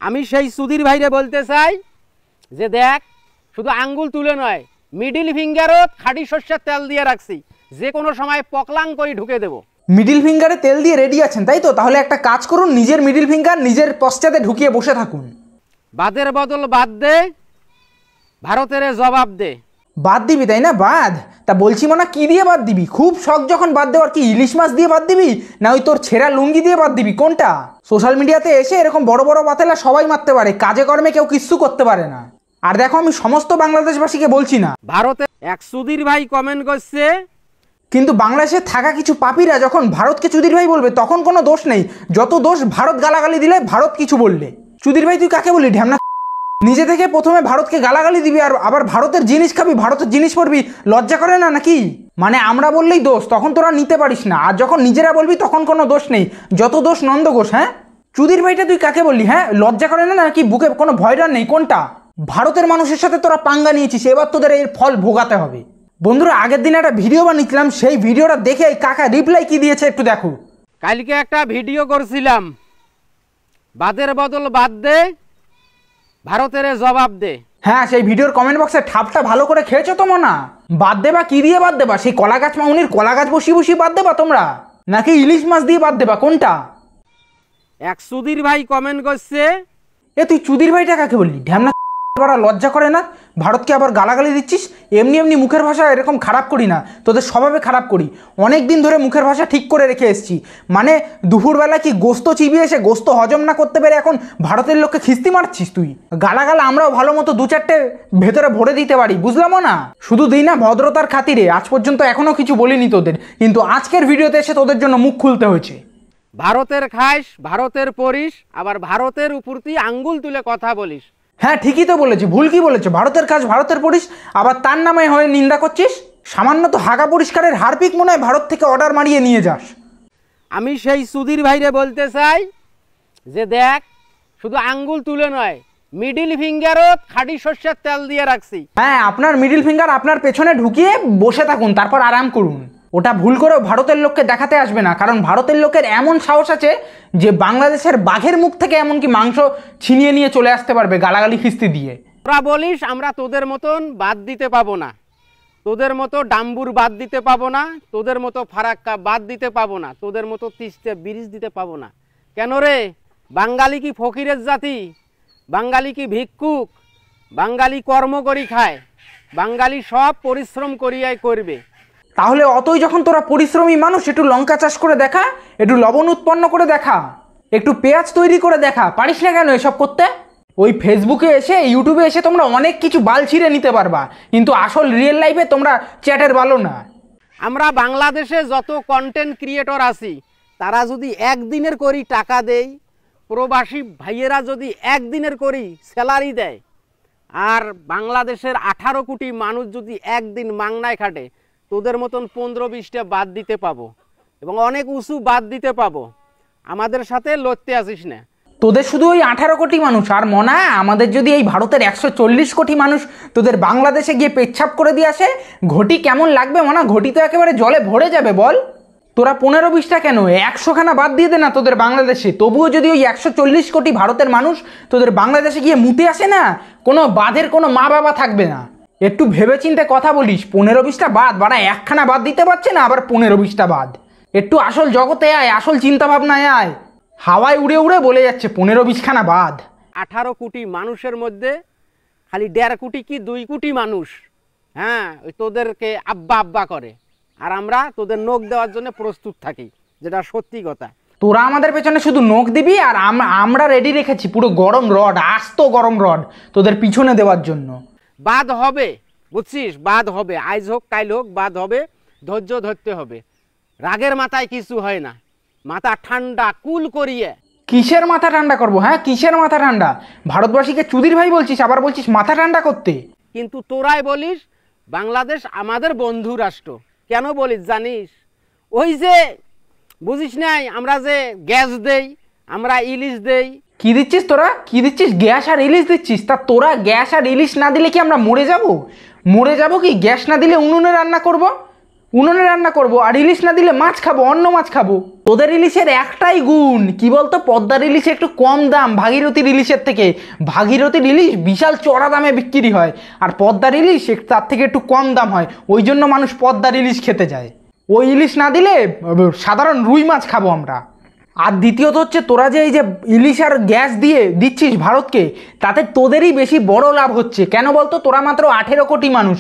আমি সেই সুধীর ভাইরে বলতে চাই যে দেখ, শুধু আঙ্গুল তুলে নয়, মিডিল ফিঙ্গারও খাঁটি সর্ষের তেল দিয়ে রাখছি, যে কোনো সময় পকলাং করে ঢুকে দেবো। মিডিল ফিঙ্গারে তেল দিয়ে রেডি আছেন তাই তো? তাহলে একটা কাজ করুন, নিজের মিডিল ফিঙ্গার নিজের পশ্চাতে ঢুকিয়ে বসে থাকুন। বাদের বদল বাদ দে, ভারতের জবাব দে। বাদ দিবি তাই না? বাদ তা বলছি মনে কি দিয়ে বাদ দিবি? খুব শখ যখন বাদ দেওয়ার, কি ইলিশ মাছ দিয়ে বাদ দিবি না ওই তোর ছেঁড়া লুঙ্গি দিয়ে বাদ দিবি? কোনটা? সোশ্যাল মিডিয়াতে এসে এরকম বড় বড় বাতেলা সবাই মারতে পারে, কাজে কর্মে কেউ কিচ্ছু করতে পারে না। আর দেখো, আমি সমস্ত বাংলাদেশবাসীকে বলছি না, ভারতে এক সুধীর ভাই কমেন্ট করছে, কিন্তু বাংলাদেশে থাকা কিছু পাপীরা যখন ভারতকে চুদির ভাই বলবে তখন কোনো দোষ নেই, যত দোষ ভারত গালাগালি দিলে, ভারত কিছু বললে। চুদির ভাই তুই কাকে বলি ঢ্যামনা? নিজে থেকে প্রথমে ভারতকে গালাগালি দিবি আর আবার ভারতের জিনিস খাবি, ভারতের জিনিস পড়বি, লজ্জা করে না নাকি? মানে আমরা বললেই দোষ, তখন তোরা নিতে পারিস না, আর যখন নিজেরা বলবি তখন কোনো দোষ নেই, যত দোষ নন্দ ঘোষ। হ্যাঁ, চুদির ভাইটা তুই কাকে বললি? হ্যাঁ, লজ্জা করে না নাকি? বুকে কোনো ভয় ডর নেই? কোনটা? ভারতের মানুষের সাথে তোরা পাঙ্গা নিয়েছিস, এবার তোদের এর ফল ভোগাতে হবে। বন্ধুরা, আগের দিন একটা ভিডিও বানিয়েছিলাম, সেই ভিডিওটা দেখে এই কাকা রিপ্লাই কি দিয়েছে একটু দেখো। কালকে একটা ভিডিও করছিলাম, বাদের বদল বাদ দে, ভারতের জবাব দে। হ্যাঁ, সেই ভিডিওর কমেন্ট বক্সে ঠাপটা ভালো করে খেয়েছো তো মনা? বাদ দেবা কি দিয়ে বাদ দেবা? সেই কলা গাছ মাউনির কলা গাছ বসিয়ে বসিয়ে বাদ দেবা তোমরা, নাকি ইলিশ মাছ দিয়ে বাদ দেবা? কোনটা? এক সুধীর ভাই কমেন্ট করছে, এ তুই চুদির ভাইটা কাকে বললি ঢ্যামনা? লজ্জা করে না? ভারতকে আবার গালাগালি দিচ্ছিস। এমনি এমনি মুখের ভাষা এরকম খারাপ করি না, তোদের স্বভাবে খারাপ করি। অনেক দিন ধরে মুখের ভাষা ঠিক করে রেখে এসেছি, মানে দুপুরবেলা কি গোস্ত চিবিয়ে এসে গোস্ত হজম না করতে পেরে এখন ভারতের লোককে খিস্তি মারছিস তুই। গালাগাল আমরাও ভালো মতো দু চারটে ভেতরে ভরে দিতে পারি, বুঝলাম না? শুধু দিই না ভদ্রতার খাতিরে, আজ পর্যন্ত এখনো কিছু বলিনি তোদের, কিন্তু আজকের ভিডিওতে এসে তোদের জন্য মুখ খুলতে হয়েছে। ভারতের খাইস, ভারতের পড়িস, আবার ভারতের উপর তুই আঙ্গুল তুলে কথা বলিস। হ্যাঁ, ঠিকই তো বলেছি, ভুল কি বলেছে? ভারতের কাজ ভারতের পড়িস, আবার তার নামে হয়ে নিন্দা করছিস। সামান্য তো হাগা পরিষ্কারের হারপিক মনে হয় ভারত থেকে অর্ডার মারিয়ে নিয়ে যাস। আমি সেই সুধীর ভাইরে বলতে চাই যে দেখ, শুধু আঙ্গুল তুলে নয়, মিডিল ফিঙ্গারও খাঁটি সর্ষের তেল দিয়ে রাখছি। হ্যাঁ, আপনার মিডিল ফিঙ্গার আপনার পেছনে ঢুকিয়ে বসে থাকুন, তারপর আরাম করুন। ওটা ভুল করেও ভারতের লোককে দেখাতে আসবে না, কারণ ভারতের লোকের এমন সাহস আছে যে বাংলাদেশের বাঘের মুখ থেকে এমনকি মাংস ছিনিয়ে নিয়ে চলে আসতে পারবে গালাগালি খিস্তি দিয়ে। তোরা বলিস আমরা তোদের মতন বাদ দিতে পাবো না, তোদের মতো ডাম্বুর বাদ দিতে পাবো না, তোদের মতো ফারাক্কা বাদ দিতে পাবো না, তোদের মতো তিস্তে ব্রিজ দিতে পাবো না। কেন রে? বাঙালি কি ফকিরের জাতি? বাঙালি কি ভিক্ষুক? বাঙালি কর্ম করি খায়, বাঙালি সব পরিশ্রম করিয়াই করবে। তাহলে অতই যখন তোরা পরিশ্রমী মানুষ, একটু লঙ্কা চাষ করে দেখা, একটু লবণ উৎপন্ন করে দেখা, একটু পেঁয়াজ তৈরি করে দেখা, পারিস না কেন এসব করতে? ওই ফেসবুকে এসে ইউটিউবে এসে তোমরা অনেক কিছু বাল ছিঁড়ে নিতে পারবা, কিন্তু আসল রিয়েল লাইফে তোমরা চ্যাটের বালো না। আমরা বাংলাদেশে যত কন্টেন্ট ক্রিয়েটর আছি, তারা যদি একদিনের করি টাকা দেয়, প্রবাসী ভাইয়েরা যদি একদিনের করি স্যালারি দেয়, আর বাংলাদেশের 18 কোটি মানুষ যদি একদিন মাংনায় খাটে, তোদের মতন 15-20টা বাদ দিতে পাবো এবং অনেক উঁচু বাদ দিতে পাবো। আমাদের সাথে লড়তে আসিস না। তোদের শুধু ওই 18 কোটি মানুষ, আর মনে হয় আমাদের যদি এই ভারতের 140 কোটি মানুষ তোদের বাংলাদেশে গিয়ে পেচ্ছাপ করে দিয়ে আসে, ঘটি কেমন লাগবে? মনে ঘটি তো একেবারে জলে ভরে যাবে। বল, তোরা 15-20টা কেন 100খানা বাদ দিয়ে দে না তোদের বাংলাদেশে, তবুও যদি ওই 140 কোটি ভারতের মানুষ তোদের বাংলাদেশে গিয়ে মুতে আসে না, কোনো বাদের কোনো মা বাবা থাকবে না। একটু ভেবে চিন্তে কথা বলিস। 15-20টা বাদ, বাড়া একখানা বাদ দিতে পারছে না, আবার 15-20টা বাদ। একটু আসল জগতে আয়, আসল চিন্তা ভাবনায় আয়। হাওয়ায় উড়ে উড়ে বলে যাচ্ছে 15-20খানা বাদ। 18 কোটি মানুষের মধ্যে খালি 1.5 কোটি কি 2 কোটি মানুষ, হ্যাঁ, ওই তোদেরকে আব্বা আব্বা করে, আর আমরা তোদের নখ দেওয়ার জন্য প্রস্তুত থাকি, যেটা সত্যি কথা। তোরা আমাদের পেছনে শুধু নখ দিবি, আর আমরা রেডি রেখেছি পুরো গরম রড, আস্ত গরম রড তোদের পিছনে দেওয়ার জন্য। বাদ হবে, বুঝছিস? বাদ হবে, আজ হোক কাল হোক, বাদ হবে। ধৈর্য ধরতে হবে, রাগের মাথায় কিছু হয় না, মাথা ঠান্ডা কুল করিয়ে। কিসের মাথা ঠান্ডা করবো? হ্যাঁ, কিসের মাথা ঠান্ডা? ভারতবাসীকে চুদির ভাই বলছিস, আবার বলছিস মাথা ঠান্ডা করতে। কিন্তু তোরাই বলিস বাংলাদেশ আমাদের বন্ধু রাষ্ট্র। কেন বলিস জানিস? ওই যে বুঝিস নাই, আমরা যে গ্যাস দেই, আমরা ইলিশ দেই। কি দিচ্ছিস তোরা? কি দিচ্ছিস? গ্যাস আর ইলিশ দিচ্ছিস? তা তোরা গ্যাস আর ইলিশ না দিলে কি আমরা মরে যাব? মরে যাব কি? গ্যাস না দিলে উনুনে রান্না করব? উনুনে রান্না করব, আর ইলিশ না দিলে মাছ খাবো, অন্য মাছ খাবো। তোদের ইলিশের একটাই গুণ কি বলতো, পদ্মার ইলিশ একটু কম দাম ভাগীরথীর ইলিশের থেকে। ভাগীরথীর ইলিশ বিশাল চড়া দামে বিক্রি হয়, আর পদ্মার ইলিশ তার থেকে একটু কম দাম হয়, ওই জন্য মানুষ পদ্মার ইলিশ খেতে যায়। ওই ইলিশ না দিলে সাধারণ রুই মাছ খাবো আমরা। আর দ্বিতীয়ত হচ্ছে, তোরা যে এই যে ইলিশ আর গ্যাস দিয়ে দিচ্ছিস ভারতকে, তাতে তোদেরই বেশি বড় লাভ হচ্ছে। কেন বলতো, তোরা মাত্র 18 কোটি মানুষ,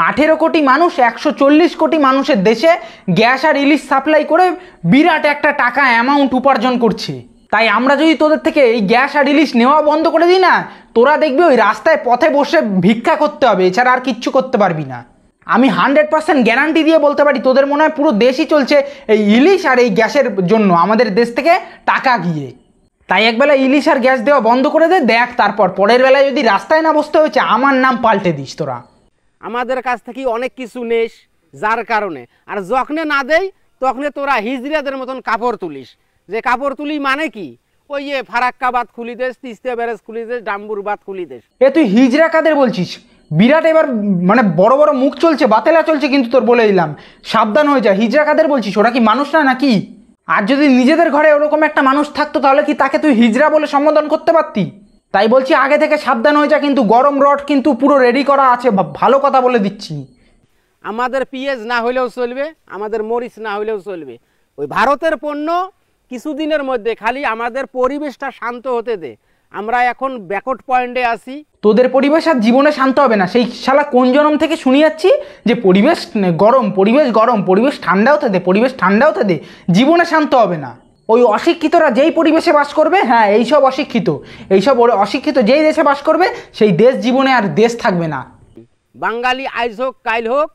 18 কোটি মানুষ 140 কোটি মানুষের দেশে গ্যাস আর ইলিশ সাপ্লাই করে বিরাট একটা টাকা অ্যামাউন্ট উপার্জন করছে। তাই আমরা যদি তোদের থেকে এই গ্যাস আর ইলিশ নেওয়া বন্ধ করে দিই না, তোরা দেখবি ওই রাস্তায় পথে বসে ভিক্ষা করতে হবে, এছাড়া আর কিচ্ছু করতে পারবি না। আমি 100% গ্যারান্টি দিয়ে বলতে পারি, তোদের মনে হয় পুরো দেশই চলছে এই ইলিশ আর এই গ্যাসের জন্য, আমাদের দেশ থেকে টাকা গিয়ে। তাই একবেলা ইলিশ আর গ্যাস দেওয়া বন্ধ করে দে, দেখ তারপর পরের বেলায় যদি রাস্তায় না বসতে হয়েছে আমার নাম পাল্টে দিস তোরা। আমাদের কাছ থেকে অনেক কিছু নেস, যার কারণে আর যখনে না দেই তখনে তোরা হিজড়াদের মতন কাপড় তুলিস। যে কাপড় তুলি মানে কি, ওই যে ফারাক্কা বাদ খুলি দেশ, তিস্তা ব্যারেজ খুলি দেশ, ডাম্বুর বাদ খুলি দেশ। এ তুই হিজড়া কাদের বলছিস? বিরাট এবার মানে বড় বড় মুখ চলছে, বাতেলা চলছে, কিন্তু তোর বলে দিলাম সাবধান হয়ে যা। হিজড়া কাদের বলছিস? ওরা কি মানুষ না নাকি? আর যদি নিজেদের ঘরে ওরকম একটা মানুষ থাকতো তাহলে কি তাকে তুই হিজড়া বলে সম্বোধন করতে পারতি? তাই বলছি আগে থেকে সাবধান হয়ে যা, কিন্তু গরম রড কিন্তু পুরো রেডি করা আছে, ভালো কথা বলে দিচ্ছি। আমাদের পেঁয়াজ না হইলেও চলবে, আমাদের মরিচ না হইলেও চলবে, ওই ভারতের পণ্য কিছুদিনের মধ্যে, খালি আমাদের পরিবেশটা শান্ত হতে দে। আমরা এখন ব্যাকওয়ার্ড পয়েন্টে আছি। তোদের পরিবেশ আর জীবনে শান্ত হবে না। সেই শালা কোন জনম থেকে শুনি যাচ্ছি যে পরিবেশ গরম, পরিবেশ গরম, পরিবেশ ঠান্ডা হতে দে, পরিবেশ ঠান্ডা হতে দে, জীবনে শান্ত হবে না। ওই অশিক্ষিতরা যেই পরিবেশে বাস করবে, হ্যাঁ এইসব অশিক্ষিত যেই দেশে বাস করবে, সেই দেশ জীবনে আর দেশ থাকবে না। বাঙালি আইজ হোক কাইল হোক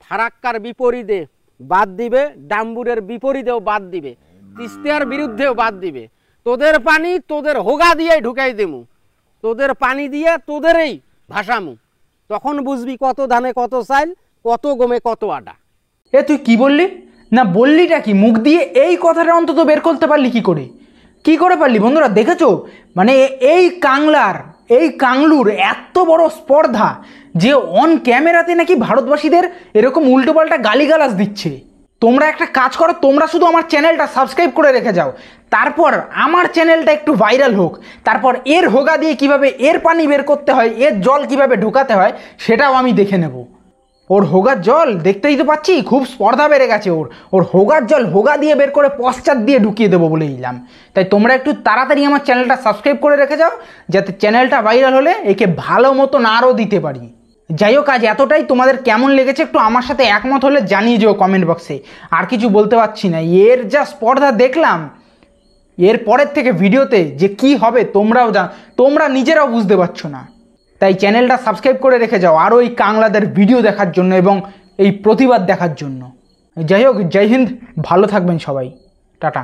ফারাক্কার বিপরীতে বাদ দিবে, ডাম্বুরের বিপরীতেও বাদ দিবে, তিস্তার বিরুদ্ধেও বাদ দিবে। তোদের পানি তোদের হোগা দিয়ে ঢুকাই দেমু, তোদের পানি দিয়ে তোদেরই ভাসামু, তখন বুঝবি কত ধানে কত চাইল, কত গমে কত আটা। এ তুই কি বললি? না বললিটা কি? মুখ দিয়ে এই কথাটা অন্তত বের করতে পারলি কি করে পারলি? বন্ধুরা দেখেছো, মানে এই কাংলুর এত বড় স্পর্ধা যে অন ক্যামেরাতে নাকি ভারতবাসীদের এরকম উল্টোপাল্টা গালিগালাজ দিচ্ছে। তোমরা একটা কাজ করো, তোমরা শুধু আমার চ্যানেলটা সাবস্ক্রাইব করে রেখে যাও, তারপর আমার চ্যানেলটা একটু ভাইরাল হোক, তারপর এর হোগা দিয়ে কিভাবে এর পানি বের করতে হয়, এর জল কিভাবে ঢোকাতে হয় সেটাও আমি দেখে নেব। ওর হোগার জল দেখতেই তো পাচ্ছি, খুব স্পর্ধা বেড়ে গেছে ওর হোগার জল হোগা দিয়ে বের করে পশ্চাৎ দিয়ে ঢুকিয়ে দেবো বলে দিলাম। তাই তোমরা একটু তাড়াতাড়ি আমার চ্যানেলটা সাবস্ক্রাইব করে রেখে যাও, যাতে চ্যানেলটা ভাইরাল হলে একে ভালো মতন আরও দিতে পারি। যাই হোক, আজ এতটাই। তোমাদের কেমন লেগেছে একটু আমার সাথে একমত হলে জানিয়ে যেও কমেন্ট বক্সে। আর কিছু বলতে পারছি না, এর যা স্পর্ধা দেখলাম, এর পরের থেকে ভিডিওতে যে কি হবে তোমরা নিজেরাও বুঝতে পারছো না। তাই চ্যানেলটা সাবস্ক্রাইব করে রেখে যাও আরও এই কাংলাদের ভিডিও দেখার জন্য এবং এই প্রতিবাদ দেখার জন্য। যাই হোক, জয় হিন্দ, ভালো থাকবেন সবাই, টাটা।